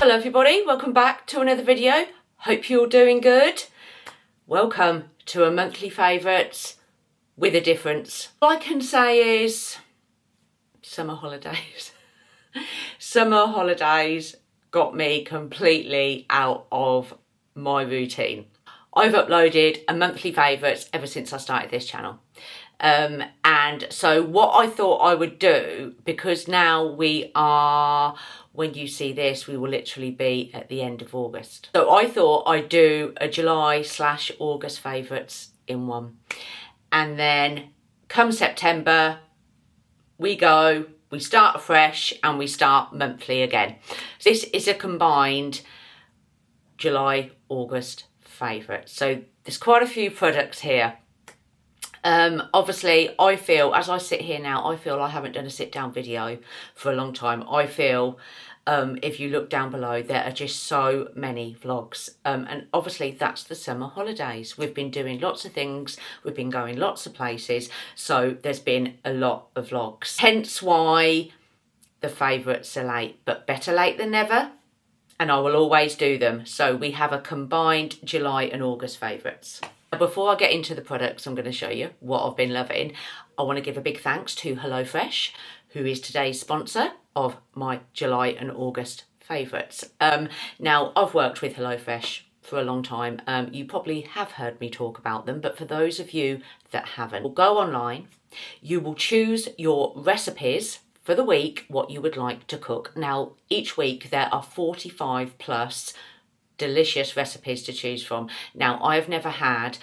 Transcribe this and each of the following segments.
Hello everybody, welcome back to another video. Hope you're doing good. Welcome to a monthly favourites with a difference. All I can say is summer holidays. Summer holidays got me completely out of my routine. I've uploaded a monthly favourites ever since I started this channel. And so what I thought I would do, because now we are, when you see this, we will literally be at the end of August. So I thought I'd do a July/August favourites in one. And then come September, we start afresh and we start monthly again. This is a combined July/August favourite. So there's quite a few products here. Obviously, I feel, as I sit here now, I feel I haven't done a sit-down video for a long time. I feel, if you look down below, there are just so many vlogs. And obviously, that's the summer holidays. We've been doing lots of things. We've been going lots of places. So there's been a lot of vlogs. Hence why the favourites are late, but better late than never. And I will always do them. So we have a combined July and August favourites. Before I get into the products I'm going to show you what I've been loving, I want to give a big thanks to HelloFresh, who is today's sponsor of my July and August favourites. Now, I've worked with HelloFresh for a long time. You probably have heard me talk about them, but for those of you that haven't, we'll go online, you will choose your recipes for the week, what you would like to cook. Now, each week there are 45 plus delicious recipes to choose from. Now, I have never had,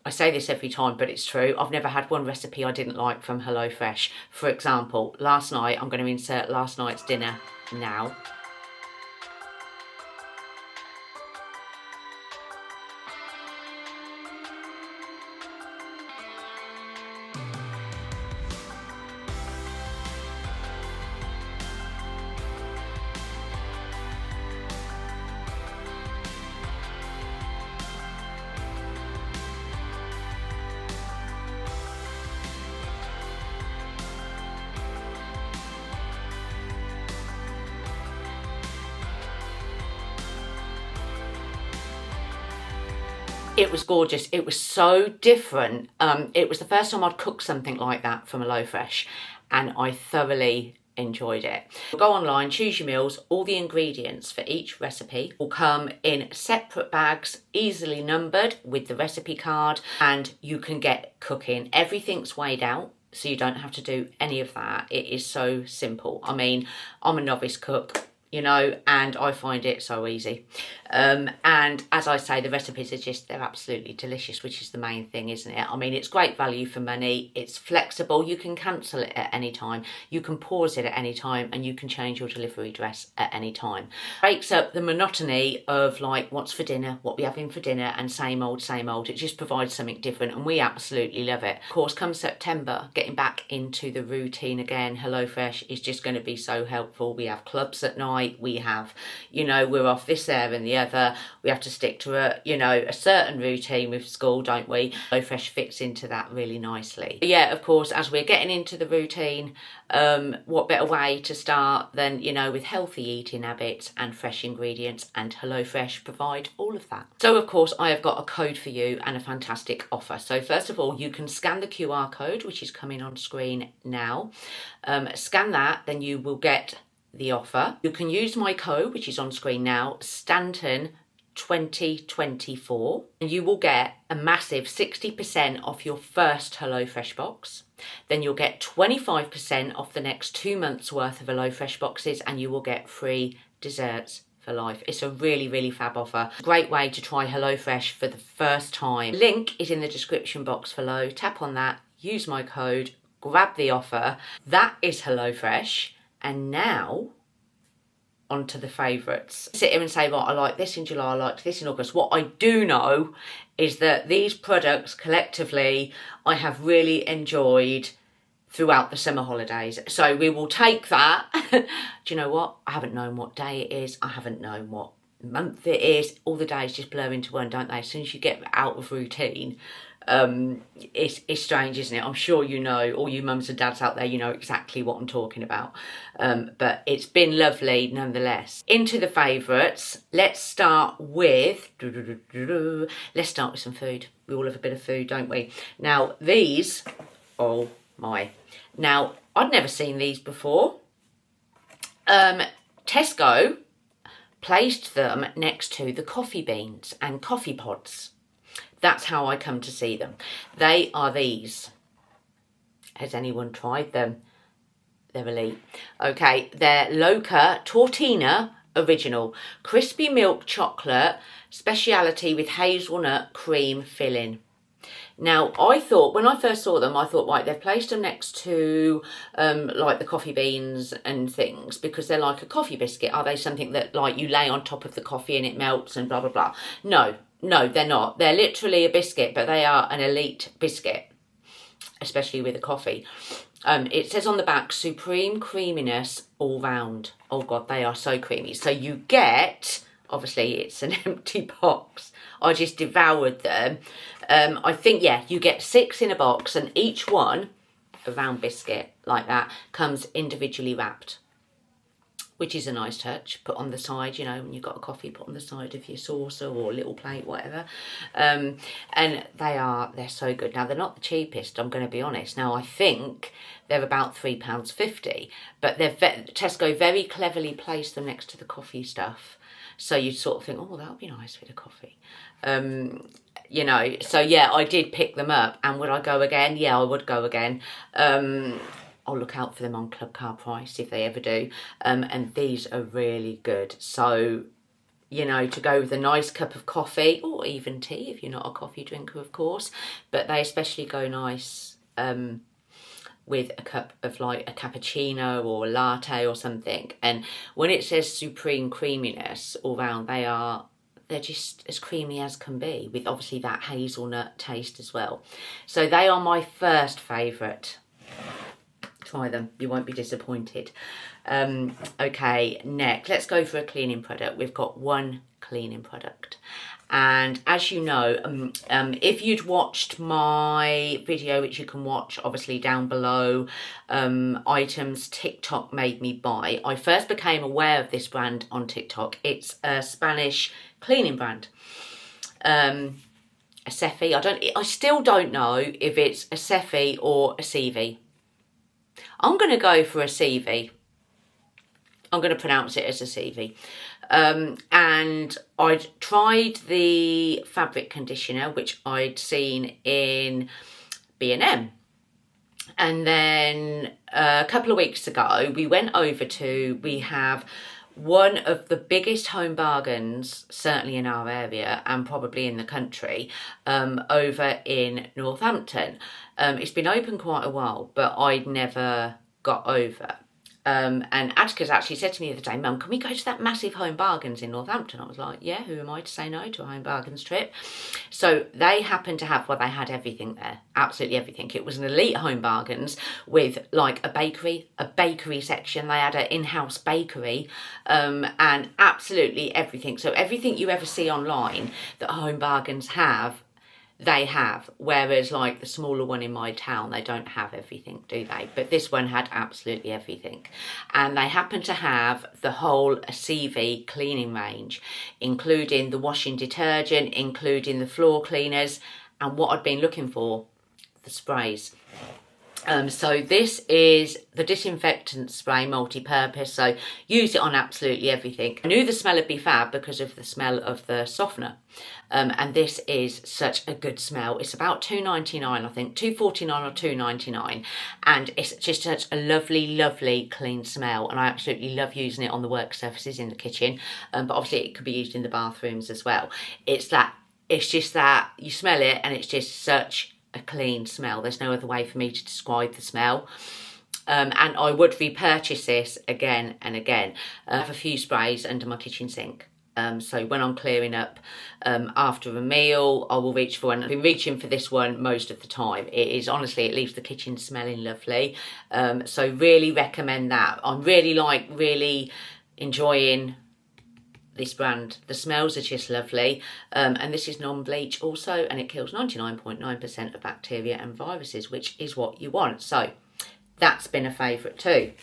I say this every time, but it's true, I've never had one recipe I didn't like from HelloFresh. For example, last night, I'm going to insert last night's dinner now. It was gorgeous. It was so different. It was the first time I'd cooked something like that from HelloFresh, and I thoroughly enjoyed it. Go online, choose your meals. All the ingredients for each recipe will come in separate bags, easily numbered with the recipe card, and you can get cooking. Everything's weighed out, so you don't have to do any of that. It is so simple. I mean, I'm a novice cook, you know, and I find it so easy. And as I say, the recipes are just, they're absolutely delicious, which is the main thing, isn't it? I mean, it's great value for money. It's flexible. You can cancel it at any time. You can pause it at any time, and you can change your delivery address at any time. Breaks up the monotony of like, what's for dinner, what we having for dinner, and same old, same old. It just provides something different, and we absolutely love it. Of course, come September, getting back into the routine again, HelloFresh is just going to be so helpful. We have clubs at night. We have, you know, we're off this, there and the other. We have to stick to a, you know, a certain routine with school, don't we? HelloFresh fits into that really nicely. But yeah, of course, as we're getting into the routine, what better way to start than, you know, with healthy eating habits and fresh ingredients, and HelloFresh provide all of that. So of course, I have got a code for you and a fantastic offer. So first of all, you can scan the QR code, which is coming on screen now. Scan that, then you will get the offer. You can use my code, which is on screen now, Stanton 2024, and you will get a massive 60% off your first HelloFresh box. Then you'll get 25% off the next 2 months worth of HelloFresh boxes, and you will get free desserts for life. It's a really, really fab offer. Great way to try HelloFresh for the first time. Link is in the description box below. Tap on that, use my code, grab the offer. That is HelloFresh. And now, onto the favourites. Sit here and say, right, I like this in July, I like this in August. What I do know is that these products collectively, I have really enjoyed throughout the summer holidays. So we will take that. Do you know what? I haven't known what day it is. I haven't known what month it is. All the days just blur into one, don't they? As soon as you get out of routine, It's strange, isn't it? I'm sure you know, all you mums and dads out there, you know exactly what I'm talking about. But it's been lovely nonetheless. Into the favourites. Let's start with some food. We all have a bit of food, don't we? Now these, oh my. Now I'd never seen these before. Tesco placed them next to the coffee beans and coffee pods. That's how I come to see them. They are these. Has anyone tried them? They're elite. Okay, they're Loca Tortina Original. Crispy milk chocolate, speciality with hazelnut cream filling. Now, I thought, when I first saw them, I thought, right, they've placed them next to, like, the coffee beans and things, because they're like a coffee biscuit. Are they something that, like, you lay on top of the coffee and it melts and blah, blah, blah? No, they're not. They're literally a biscuit, but they are an elite biscuit, especially with the coffee. It says on the back, supreme creaminess all round. Oh, God, they are so creamy. So you get, obviously, it's an empty box. I just devoured them. I think, yeah, you get 6 in a box, and each one, a round biscuit like that, comes individually wrapped, which is a nice touch. Put on the side, you know, when you've got a coffee, put on the side of your saucer or a little plate, whatever. And they're so good. Now, they're not the cheapest, I'm going to be honest. Now, I think they're about £3.50, but Tesco very cleverly placed them next to the coffee stuff. So you sort of think, oh, that would be nice with a coffee. You know, so yeah, I did pick them up. And would I go again? Yeah, I would go again. I'll look out for them on Club Car Price if they ever do. And these are really good. So, you know, to go with a nice cup of coffee, or even tea if you're not a coffee drinker, of course. But they especially go nice with a cup of like a cappuccino or a latte or something. And when it says supreme creaminess all round, they're just as creamy as can be, with obviously that hazelnut taste as well. So they are my first favourite. Try them, you won't be disappointed. Okay, next, let's go for a cleaning product. We've got one cleaning product. And as you know, if you'd watched my video, which you can watch obviously down below, items TikTok made me buy, I first became aware of this brand on TikTok. It's a Spanish cleaning brand. Asefi. I still don't know if it's Asefi or Acevi. I'm going to go for Acevi. I'm going to pronounce it as Acevi. And I'd tried the fabric conditioner, which I'd seen in B&M. And then a couple of weeks ago, we have one of the biggest home bargains, certainly in our area and probably in the country, over in Northampton. It's been open quite a while, but I'd never got over. And Atticus actually said to me the other day, Mum, can we go to that massive home bargains in Northampton? I was like, yeah, who am I to say no to a home bargains trip? So they happened to have, well, they had everything there, absolutely everything. It was an elite home bargains with like a bakery section. They had an in-house bakery, and absolutely everything. So everything you ever see online that home bargains have, they have, whereas like the smaller one in my town, they don't have everything, do they? But this one had absolutely everything. And they happen to have the whole Acevi cleaning range, including the washing detergent, including the floor cleaners, and what I'd been looking for, the sprays. So this is the disinfectant spray, multi-purpose, so use it on absolutely everything. I knew the smell would be fab because of the smell of the softener, and this is such a good smell. It's about £2.99, I think, £2.49 or £2.99, and it's just such a lovely clean smell, and I absolutely love using it on the work surfaces in the kitchen, but obviously it could be used in the bathrooms as well. It's just that you smell it and it's just such a clean smell. There's no other way for me to describe the smell. And I would repurchase this again and again. I have a few sprays under my kitchen sink. So when I'm clearing up after a meal, I will reach for one. I've been reaching for this one most of the time. It is, honestly, it leaves the kitchen smelling lovely. So really recommend that. I'm really enjoying this brand. The smells are just lovely, and this is non-bleach also, and it kills 99.9% of bacteria and viruses, which is what you want. So that's been a favourite too.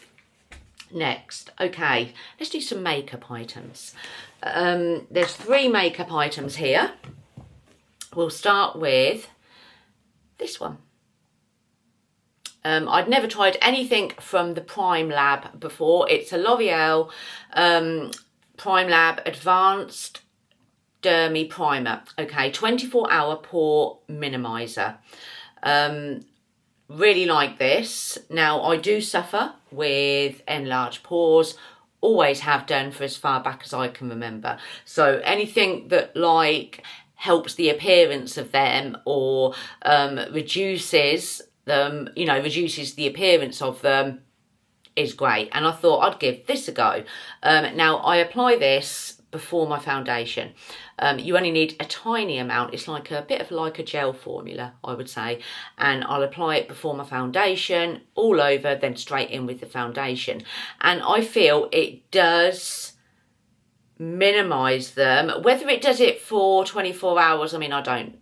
Next, okay, let's do some makeup items. There's 3 makeup items here. We'll start with this one. I'd never tried anything from the Prime Lab before. It's a L'Oreal Prime Lab Advanced Dermy Primer. Okay, 24-hour pore minimizer. Really like this. Now, I do suffer with enlarged pores. Always have done for as far back as I can remember. So anything that like helps the appearance of them or reduces them, you know, reduces the appearance of them is great. And I thought I'd give this a go. Now, I apply this before my foundation. You only need a tiny amount. It's like a bit of like a gel formula, I would say. And I'll apply it before my foundation, all over, then straight in with the foundation. And I feel it does minimise them. Whether it does it for 24 hours, I mean, I don't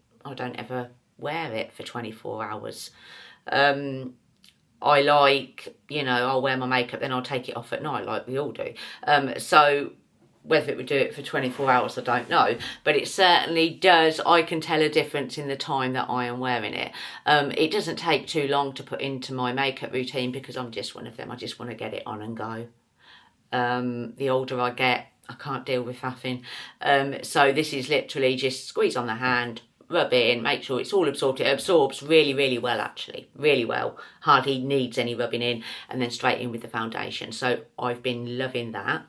ever wear it for 24 hours. I like, you know, I'll wear my makeup, then I'll take it off at night like we all do. So whether it would do it for 24 hours, I don't know. But it certainly does. I can tell a difference in the time that I am wearing it. It doesn't take too long to put into my makeup routine because I'm just one of them. I just want to get it on and go. The older I get, I can't deal with faffing. So this is literally just squeeze on the hand, rub it in, make sure it's all absorbed. It absorbs really, really well, actually. Really well. Hardly needs any rubbing in. And then straight in with the foundation. So I've been loving that.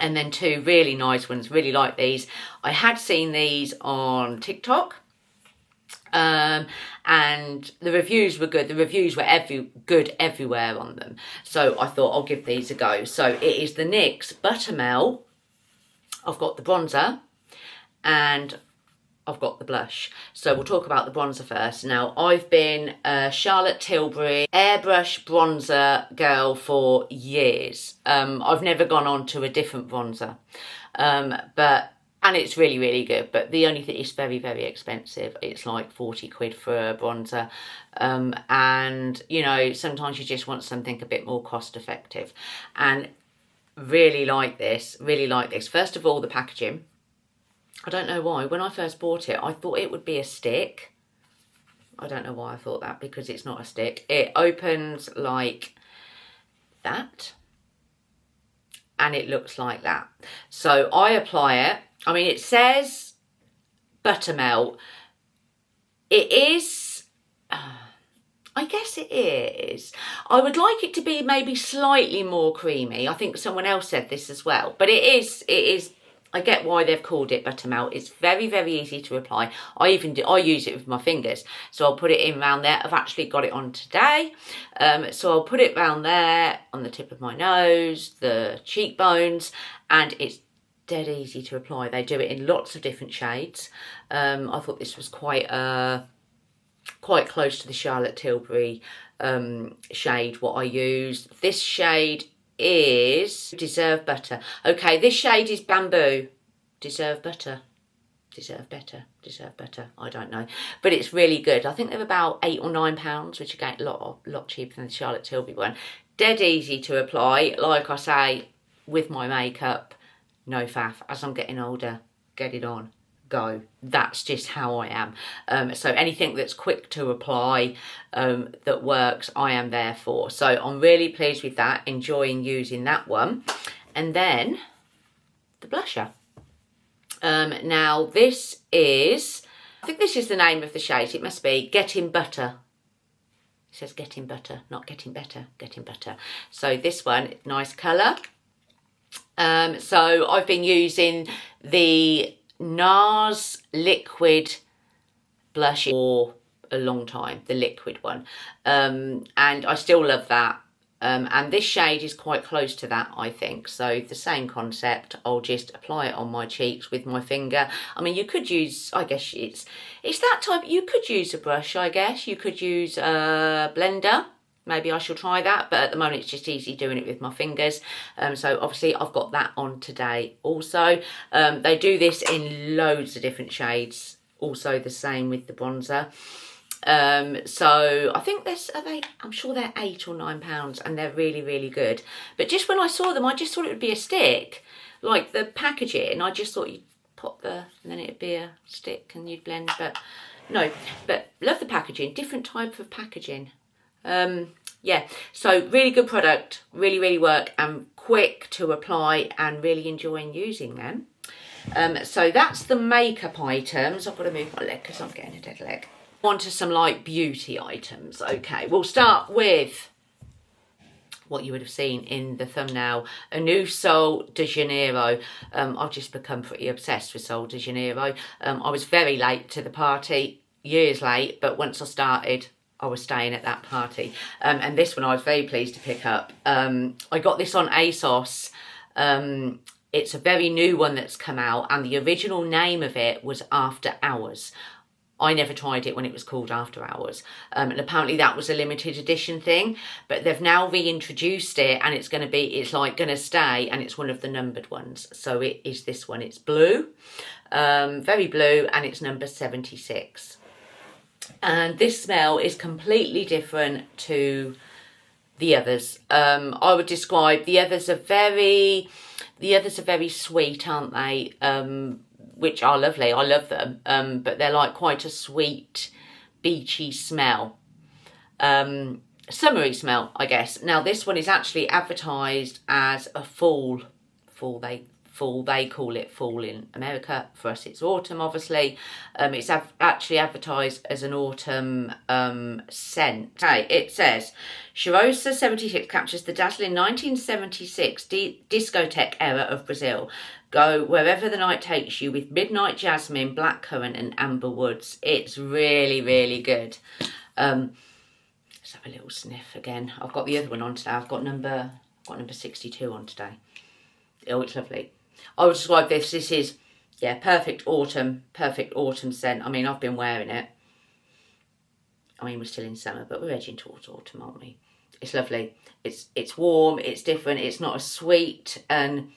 And then 2 really nice ones, really like these. I had seen these on TikTok. And the reviews were good. The reviews were good everywhere on them. So I thought I'll give these a go. So it is the NYX Buttermelt. I've got the bronzer and I've got the blush. So we'll talk about the bronzer first. Now, I've been a Charlotte Tilbury airbrush bronzer girl for years. I've never gone on to a different bronzer. And it's really, really good. But the only thing, it's very, very expensive. It's like 40 quid for a bronzer. And, you know, sometimes you just want something a bit more cost effective. And really like this, really like this. First of all, the packaging. I don't know why. When I first bought it, I thought it would be a stick. I don't know why I thought that, because it's not a stick. It opens like that. And it looks like that. So I apply it. I mean, it says Buttermelt. It is... I guess it is. I would like it to be maybe slightly more creamy. I think someone else said this as well. But it is... I get why they've called it Buttermelt. It's very, very easy to apply. I use it with my fingers. So I'll put it in around there. I've actually got it on today. So I'll put it around there on the tip of my nose, the cheekbones, and it's dead easy to apply. They do it in lots of different shades. I thought this was quite close to the Charlotte Tilbury shade, what I used. This shade is Deserve Butter. Okay, this shade is Bamboo. Deserve Butter. Deserve Better. Deserve Better. I don't know. But it's really good. I think they're about £8 or £9, which again, a lot cheaper than the Charlotte Tilbury one. Dead easy to apply. Like I say, with my makeup, no faff. As I'm getting older, get it on. Go. That's just how I am. So anything that's quick to apply, that works, I am there for. So I'm really pleased with that, enjoying using that one. And then the blusher. Now this is, I think this is the name of the shade. It must be Getting Butter. It says Getting Butter, not Getting Better, Getting Butter. So this one, nice colour. So I've been using the NARS liquid blush for a long time, the liquid one, and I still love that, and this shade is quite close to that, I think. So the same concept, I'll just apply it on my cheeks with my finger. I mean, you could use, I guess it's that type, you could use a brush, I guess you could use a blender maybe I shall try that, but at the moment it's just easy doing it with my fingers. So obviously I've got that on today also. They do this in loads of different shades, also the same with the bronzer. So I think I'm sure they're £8 or £9 and they're really, really good. But just when I saw them, I just thought it would be a stick, like the packaging. I just thought you'd pop and then it'd be a stick and you'd blend, but no. But love the packaging, different type of packaging. Yeah, so really good product, really, really work and quick to apply and really enjoying using them. So that's the makeup items. I've got to move my leg because I'm getting a dead leg. On to some like beauty items. Okay, we'll start with what you would have seen in the thumbnail, a new Sol de Janeiro. I've just become pretty obsessed with Sol de Janeiro. I was very late to the party, years late, but once I started, I was staying at that party. And this one I was very pleased to pick up. I got this on ASOS. It's a very new one that's come out, and the original name of it was After Hours. I never tried it when it was called After Hours. And apparently that was a limited edition thing, but they've now reintroduced it and it's like going to stay, and it's one of the numbered ones. So it is this one. It's blue, very blue, and it's number 76. And this smell is completely different to the others. I would describe the others are very sweet, aren't they? Which are lovely. I love them. But they're like quite a sweet, beachy smell. Summery smell, I guess. Now this one is actually advertised as a fall. They call it fall in America. For us it's autumn, obviously. It's actually advertised as an autumn scent. Okay, it says Cheirosa 76 captures the dazzling 1976 discotheque era of Brazil. Go wherever the night takes you with midnight jasmine, blackcurrant and amber woods. It's really, really good. Let's have a little sniff again. I've got the other one on today. I've got number 62 on today. Oh, it's lovely. I would describe this. This is, yeah, perfect autumn scent. I mean, I've been wearing it. I mean, we're still in summer, but we're edging towards autumn, aren't we? It's lovely. It's warm. It's different. It's not as sweet and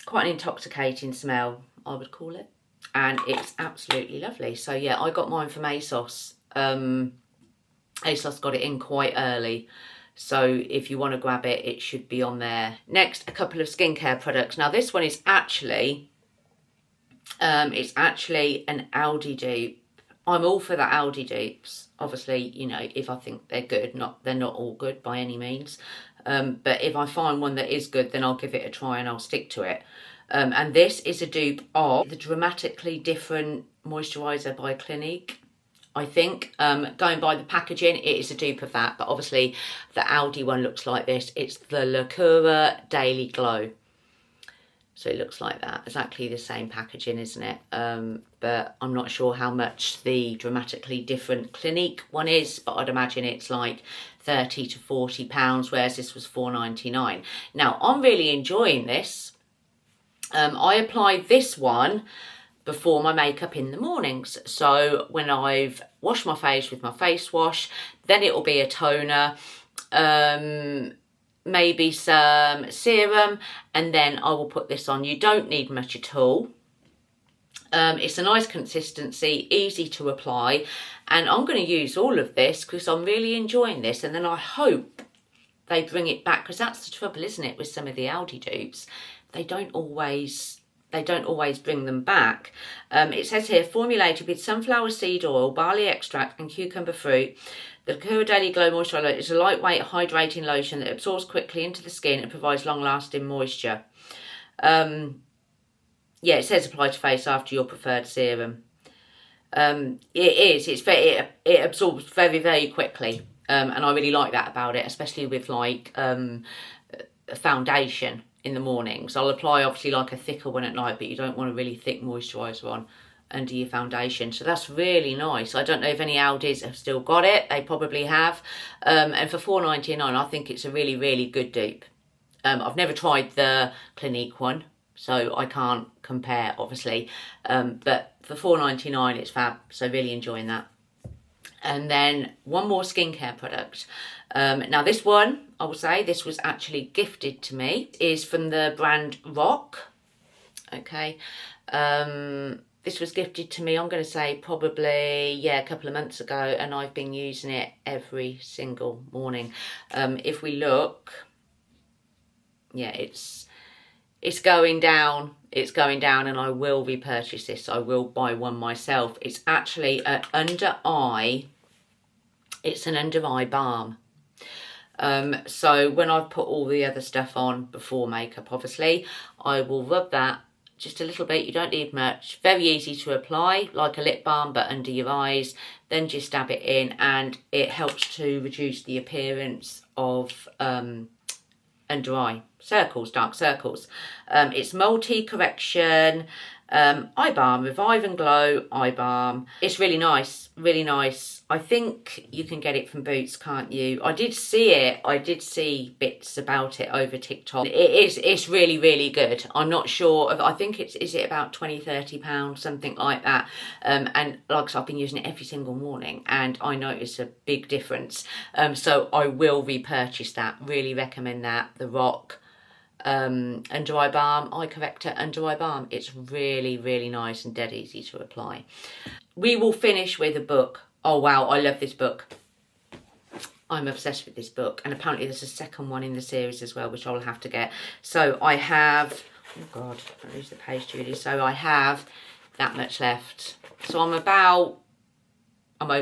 quite an intoxicating smell, I would call it. And it's absolutely lovely. So yeah, I got mine from ASOS. ASOS got it in quite early. So if you want to grab it, it should be on there. Next, a couple of skincare products. Now this one is actually, it's actually an Aldi dupe. I'm all for the Aldi dupes. Obviously, you know, if I think they're good, they're not all good by any means. But if I find one that is good, then I'll give it a try and I'll stick to it. And this is a dupe of the Dramatically Different Moisturiser by Clinique. I think, going by the packaging, it is a dupe of that. But obviously, the Aldi one looks like this. It's the Lacura Daily Glow. So it looks like that. Exactly the same packaging, isn't it? But I'm not sure how much the Dramatically Different Clinique one is. But I'd imagine it's like £30 to £40, whereas this was £4.99. Now, I'm really enjoying this. I apply this one before my makeup in the mornings. So when I've washed my face with my face wash, then it will be a toner, maybe some serum, and then I will put this on. You don't need much at all. It's a nice consistency, easy to apply, and I'm going to use all of this because I'm really enjoying this, and then I hope they bring it back, because that's the trouble, isn't it, with some of the Aldi dupes. They don't always bring them back. It says here, formulated with sunflower seed oil, barley extract and cucumber fruit, the Lacura Daily Glow Moisturiser is a lightweight hydrating lotion that absorbs quickly into the skin and provides long-lasting moisture. Yeah, it says apply to face after your preferred serum. It absorbs very, very quickly. And I really like that about it, especially with like a foundation in the mornings. I'll apply obviously like a thicker one at night, but you don't want a really thick moisturiser on under your foundation. So that's really nice. I don't know if any Aldis have still got it. They probably have. And for £4.99, I think it's a really, really good dupe. I've never tried the Clinique one, so I can't compare, obviously. But for £4.99, it's fab. So really enjoying that. And then one more skincare product. Now this one, I will say, this was actually gifted to me, is from the brand Rock. Okay. This was gifted to me, I'm going to say probably, yeah, a couple of months ago, and I've been using it every single morning. If we look, yeah, it's going down. It's going down, and I will repurchase this. I will buy one myself. It's actually an under eye. It's an under eye balm. So when I've put all the other stuff on before makeup, obviously, I will rub that just a little bit. You don't need much. Very easy to apply, like a lip balm, but under your eyes. Then just dab it in, and it helps to reduce the appearance of under eye circles, dark circles. It's multi-correction eye balm, Revive and Glow eye balm. It's really nice, really nice. I think you can get it from Boots, can't you? I did see bits about it over TikTok. It's really, really good. I'm not sure I think is it about 20-30 pounds, something like that. And like I said, I've been using it every single morning, and I notice a big difference. So I will repurchase that. Really recommend that. The Rock under eye balm, eye corrector under eye balm. It's really, really nice and dead easy to apply. We will finish with a book. Oh wow, I love this book. I'm obsessed with this book, and apparently there's a second one in the series as well, which I'll have to get. So I have, oh god, don't lose the page, Julie. So I have that much left. So I'm over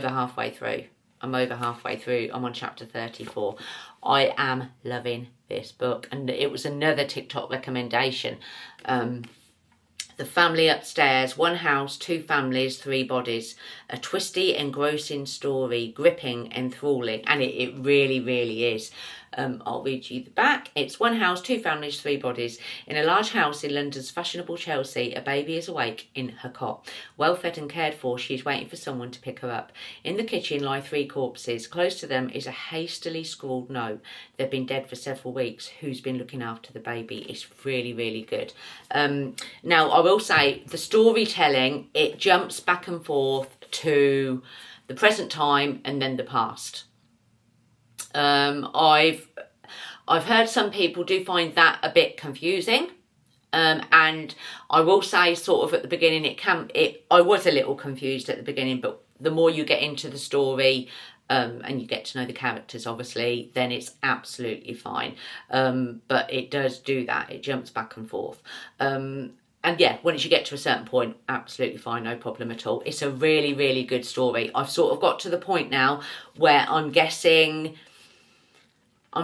halfway through. I'm on chapter 34. I am loving this book, and it was another TikTok recommendation. The Family Upstairs, One House, Two Families, Three Bodies. A twisty, engrossing story, gripping, enthralling, and it really, really is. I'll read you the back. It's one house, two families, three bodies. In a large house in London's fashionable Chelsea, a baby is awake in her cot. Well fed and cared for, she is waiting for someone to pick her up. In the kitchen lie three corpses. Close to them is a hastily scrawled note. They've been dead for several weeks. Who's been looking after the baby? It's really, really good. Now, I will say, the storytelling, it jumps back and forth to the present time and then the past. I've heard some people do find that a bit confusing, and I will say, sort of at the beginning, I was a little confused at the beginning, but the more you get into the story, and you get to know the characters, obviously, then it's absolutely fine. But it does do that; it jumps back and forth. And yeah, once you get to a certain point, absolutely fine, no problem at all. It's a really, really good story. I've sort of got to the point now where I'm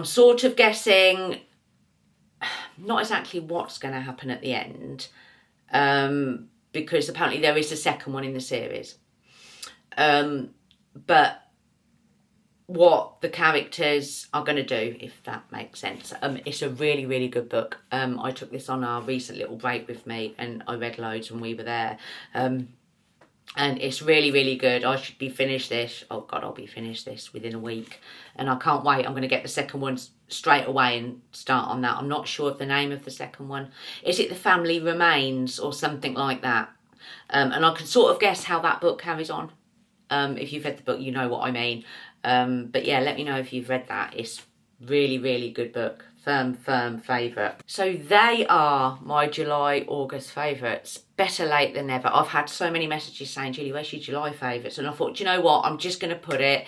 sort of guessing not exactly what's going to happen at the end, because apparently there is a second one in the series. But what the characters are going to do, if that makes sense. It's a really, really good book. I took this on our recent little break with me, and I read loads when we were there. And it's really, really good. I should be finished this. Oh God, I'll be finished this within a week. And I can't wait. I'm going to get the second one straight away and start on that. I'm not sure of the name of the second one. Is it The Family Remains or something like that? And I can sort of guess how that book carries on. If you've read the book, you know what I mean. But yeah, let me know if you've read that. It's really, really good book. Firm favourite. So they are my July, August favourites. Better late than never. I've had so many messages saying, Julie, where's your July favourites? And I thought, do you know what? I'm just going to put it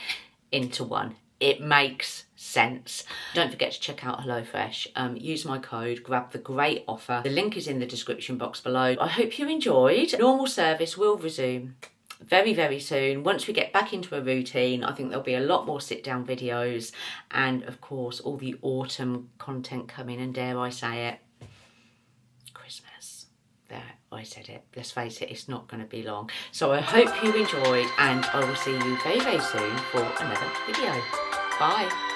into one. It makes sense. Don't forget to check out HelloFresh. Use my code, grab the great offer. The link is in the description box below. I hope you enjoyed. Normal service will resume very, very soon. Once we get back into a routine, I think there'll be a lot more sit-down videos, and of course all the autumn content coming, and dare I say it, Christmas. There, I said it. Let's face it, it's not going to be long. So I hope you enjoyed, and I will see you very, very soon for another video. Bye.